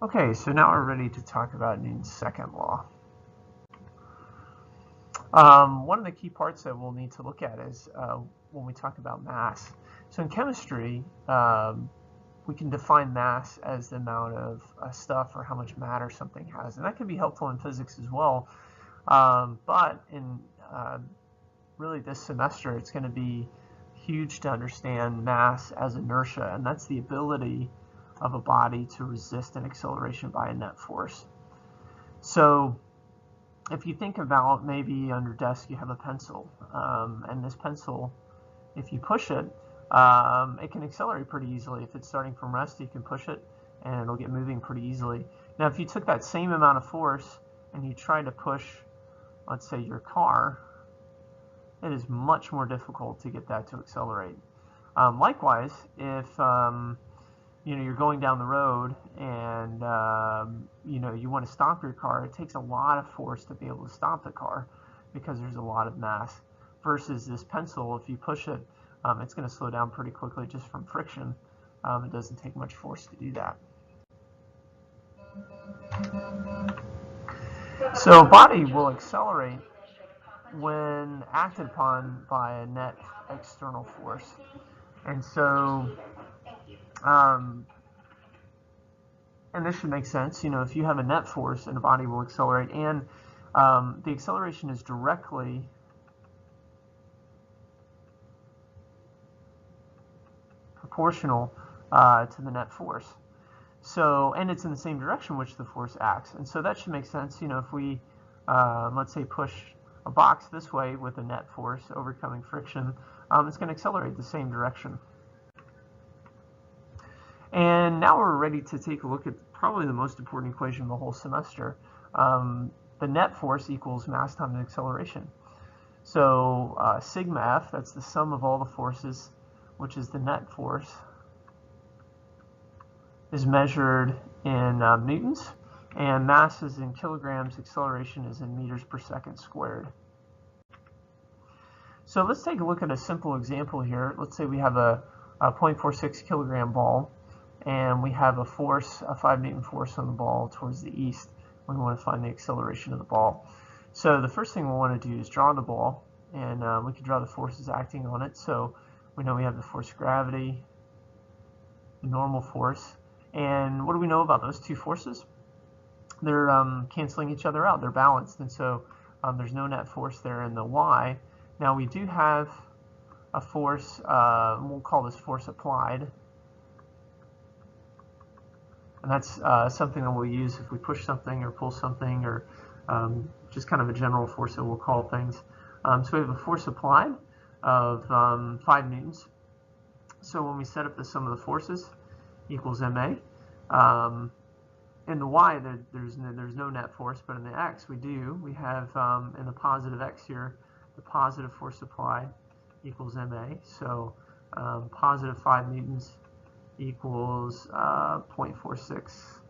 Okay, so now we're ready to talk about Newton's second law. One of the key parts that we'll need to look at is when we talk about mass. So in chemistry, we can define mass as the amount of stuff or how much matter something has, and that can be helpful in physics as well. But in really this semester, it's going to be huge to understand mass as inertia, and that's the ability of a body to resist an acceleration by a net force. So if you think about maybe on your desk you have a pencil, and this pencil, if you push it, it can accelerate pretty easily. If it's starting from rest, you can push it and it'll get moving pretty easily. Now if you took that same amount of force and you tried to push, let's say, your car, it is much more difficult to get that to accelerate. Likewise, if you're going down the road and you want to stop your car, it takes a lot of force to be able to stop the car because there's a lot of mass. Versus this pencil, if you push it, it's going to slow down pretty quickly just from friction. It doesn't take much force to do that. So a body will accelerate when acted upon by a net external force. And so and this should make sense. If you have a net force, and a body will accelerate, and the acceleration is directly proportional to the net force. So, and it's in the same direction which the force acts. And so that should make sense. If we, let's say, push a box this way with a net force overcoming friction, it's going to accelerate the same direction. And now we're ready to take a look at probably the most important equation of the whole semester. The net force equals mass times acceleration. So sigma F, that's the sum of all the forces, which is the net force, is measured in newtons, and mass is in kilograms, acceleration is in meters per second squared. So let's take a look at a simple example here. Let's say we have a 0.46 kilogram ball, and we have a force, a 5 Newton force on the ball towards the east. We want to find the acceleration of the ball. So the first thing we want to do is draw the ball, and we can draw the forces acting on it. So we know we have the force of gravity, the normal force, and what do we know about those two forces? They're canceling each other out. They're balanced, and so there's no net force there in the y. Now we do have a force, we'll call this force applied, and that's something that we'll use if we push something or pull something, or just kind of a general force that we'll call things. So we have a force applied of 5 newtons. So when we set up the sum of the forces equals ma. In the y, there's no net force, but in the x we do. We have in the positive x here, the positive force applied equals ma. So positive 5 newtons equals 0.46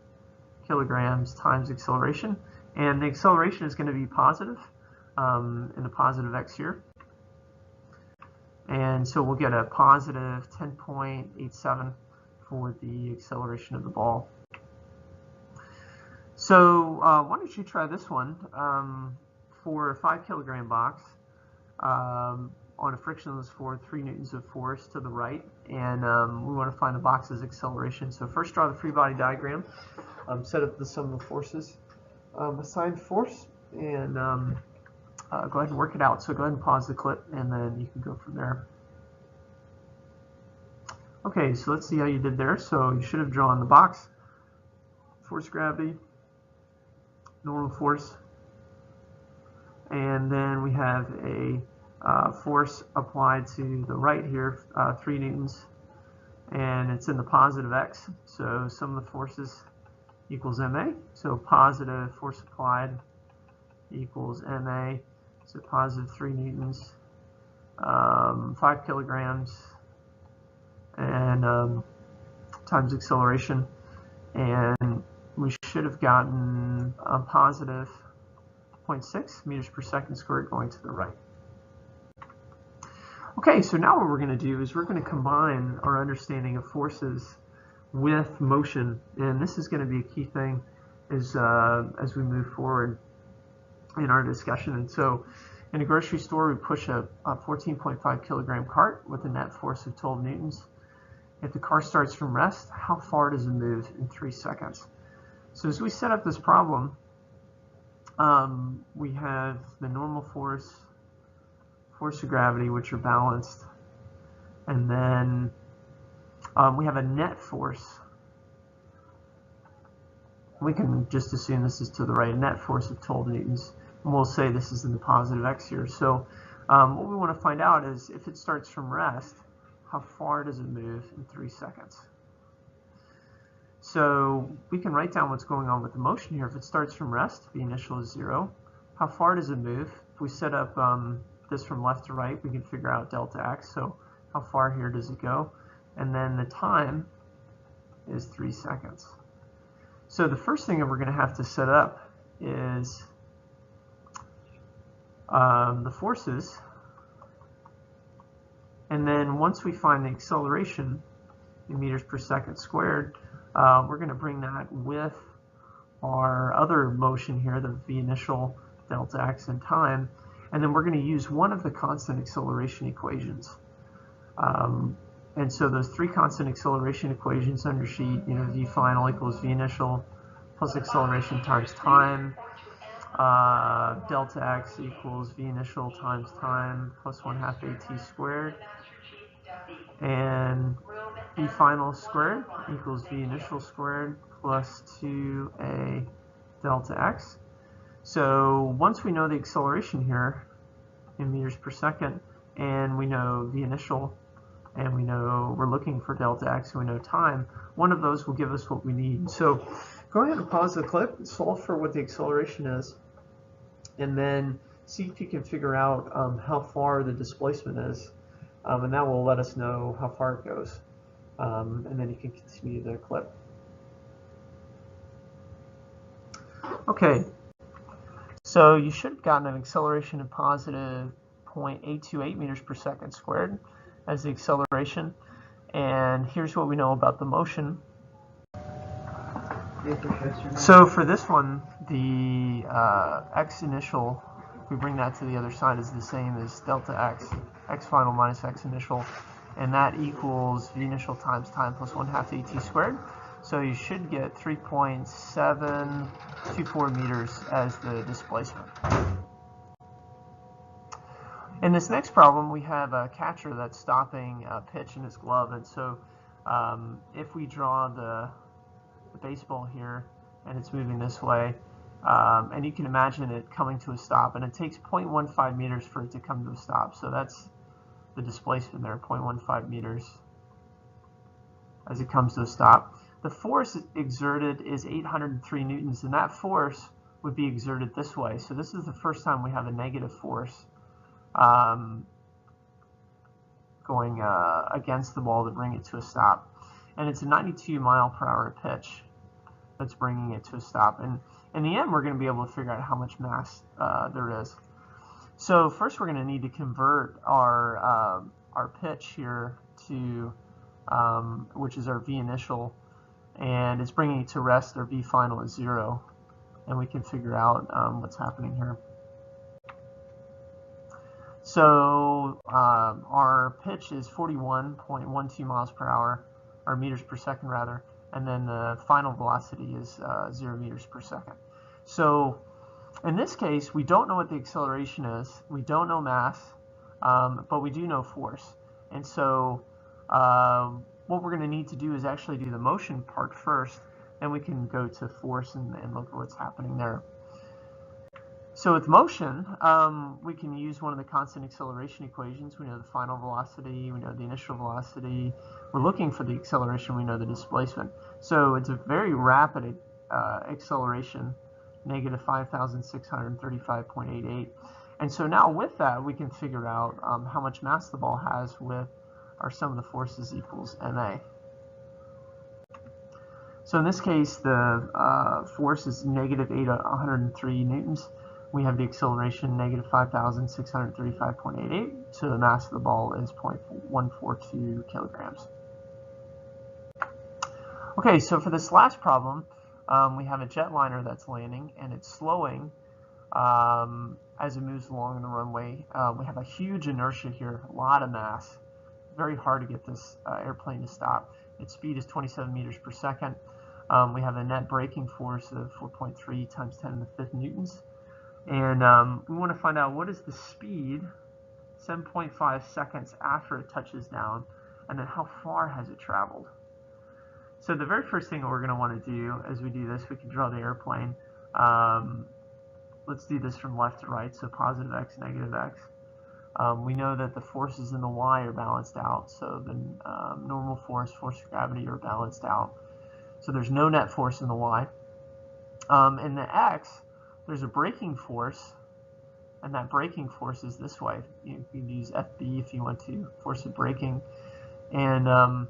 kilograms times acceleration, and the acceleration is going to be positive in the positive x here, and so we'll get a positive 10.87 for the acceleration of the ball. So why don't you try this one for a 5 kilogram box on a frictionless force, 3 newtons of force to the right, and we want to find the box's acceleration. So first draw the free body diagram, set up the sum of the forces, assign force, and go ahead and work it out. So go ahead and pause the clip, and then you can go from there. Okay, so let's see how you did there. So you should have drawn the box, force of gravity, normal force, and then we have a force applied to the right here, 3 newtons, and it's in the positive x, so sum of the forces equals ma. So positive force applied equals ma, so positive 3 newtons, 5 kilograms, and times acceleration, and we should have gotten a positive 0.6 meters per second squared going to the right. Okay, so now what we're going to do is we're going to combine our understanding of forces with motion, and this is going to be a key thing as we move forward in our discussion. And so in a grocery store, we push a 14.5 kilogram cart with a net force of 12 newtons. If the car starts from rest, how far does it move in 3 seconds? So as we set up this problem, we have the normal force of gravity, which are balanced, and then we have a net force. We can just assume this is to the right, a net force of 12 newtons, and we'll say this is in the positive x here. So what we want to find out is if it starts from rest, how far does it move in 3 seconds? So we can write down what's going on with the motion here. If it starts from rest, the initial is 0. How far does it move? If we set up this from left to right, we can figure out delta x. So how far here does it go? And then the time is 3 seconds. So the first thing that we're going to have to set up is the forces. And then once we find the acceleration in meters per second squared, we're going to bring that with our other motion here, the v initial, delta x, and time, and then we're going to use one of the constant acceleration equations. And so those 3 constant acceleration equations under sheet, v final equals v initial plus acceleration times time, delta x equals v initial times time plus 1/2 at squared, and v final squared equals v initial squared plus 2a delta x. So once we know the acceleration here in meters per second, and we know the initial, and we know we're looking for delta x, and we know time, one of those will give us what we need. So go ahead and pause the clip, solve for what the acceleration is, and then see if you can figure out how far the displacement is, and that will let us know how far it goes. And then you can continue the clip. Okay, so you should have gotten an acceleration of positive 0.828 meters per second squared as the acceleration. And here's what we know about the motion. So for this one, the x initial, if we bring that to the other side, is the same as delta x, x final minus x initial, and that equals v initial times time plus 1/2 at squared. So you should get 3.724 meters as the displacement. In this next problem, we have a catcher that's stopping a pitch in his glove, and so if we draw the baseball here, and it's moving this way, and you can imagine it coming to a stop, and it takes 0.15 meters for it to come to a stop. So that's the displacement there, 0.15 meters as it comes to a stop. The force exerted is 803 newtons, and that force would be exerted this way. So this is the first time we have a negative force going against the ball to bring it to a stop. And it's a 92 mile per hour pitch that's bringing it to a stop. And in the end, we're going to be able to figure out how much mass there is. So first, we're going to need to convert our pitch here to, which is our v initial, and it's bringing it to rest. Our v final is 0, and we can figure out what's happening here. So our pitch is 41.12 miles per hour, or meters per second rather, and then the final velocity is 0 meters per second. So in this case, we don't know what the acceleration is, we don't know mass, but we do know force. And so what we're going to need to do is actually do the motion part first, and we can go to force and look at what's happening there. So with motion, we can use one of the constant acceleration equations. We know the final velocity, we know the initial velocity. We're looking for the acceleration, we know the displacement. So it's a very rapid acceleration, negative 5,635.88. And so now with that, we can figure out how much mass the ball has with our sum of the forces equals ma. So in this case, the force is negative 803 newtons. We have the acceleration negative 5,635.88, so the mass of the ball is 0.142 kilograms. Okay, so for this last problem, we have a jetliner that's landing and it's slowing as it moves along the runway. We have a huge inertia here, a lot of mass. Very hard to get this airplane to stop. Its speed is 27 meters per second. We have a net braking force of 4.3 times 10 to the 5th newtons. And we want to find out what is the speed 7.5 seconds after it touches down, and then how far has it traveled. So the very first thing that we're going to want to do as we do this, we can draw the airplane. Let's do this from left to right, so positive x, negative x. We know that the forces in the y are balanced out, so the normal force, force of gravity are balanced out. So there's no net force in the y. In the x, there's a braking force, and that braking force is this way. You can use FB if you want to, force of braking. And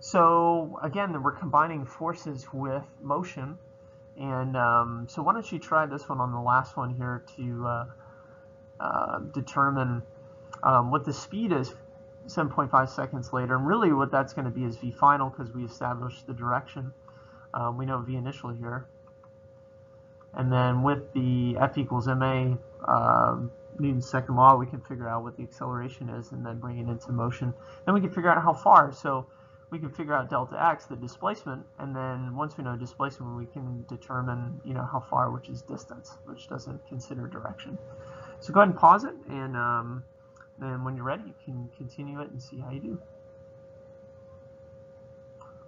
so again, we're combining forces with motion. And so why don't you try this one on the last one here to determine what the speed is 7.5 seconds later. And really what that's going to be is v final, because we established the direction. We know v initial here. And then with the F equals ma, Newton's second law, we can figure out what the acceleration is and then bring it into motion. Then we can figure out how far. So we can figure out delta x, the displacement, and then once we know displacement, we can determine, how far, which is distance, which doesn't consider direction. So go ahead and pause it, and then when you're ready, you can continue it and see how you do.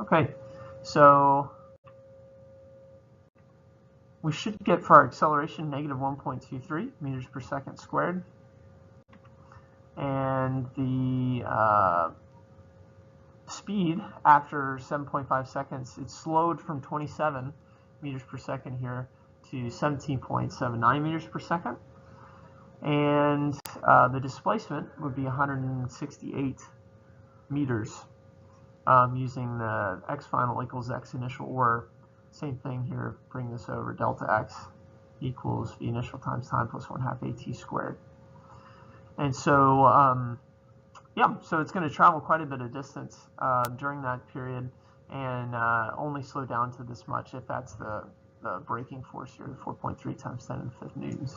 Okay, so we should get for our acceleration negative 1.23 meters per second squared. And the speed after 7.5 seconds, it slowed from 27 meters per second here to 17.79 meters per second. And the displacement would be 168 meters using the x final equals x initial, or same thing here, bring this over, delta x equals v initial times time plus 1/2 at squared. And so, yeah, so it's going to travel quite a bit of distance during that period, and only slow down to this much if that's the braking force here, 4.3 times 10 to the 5th newtons.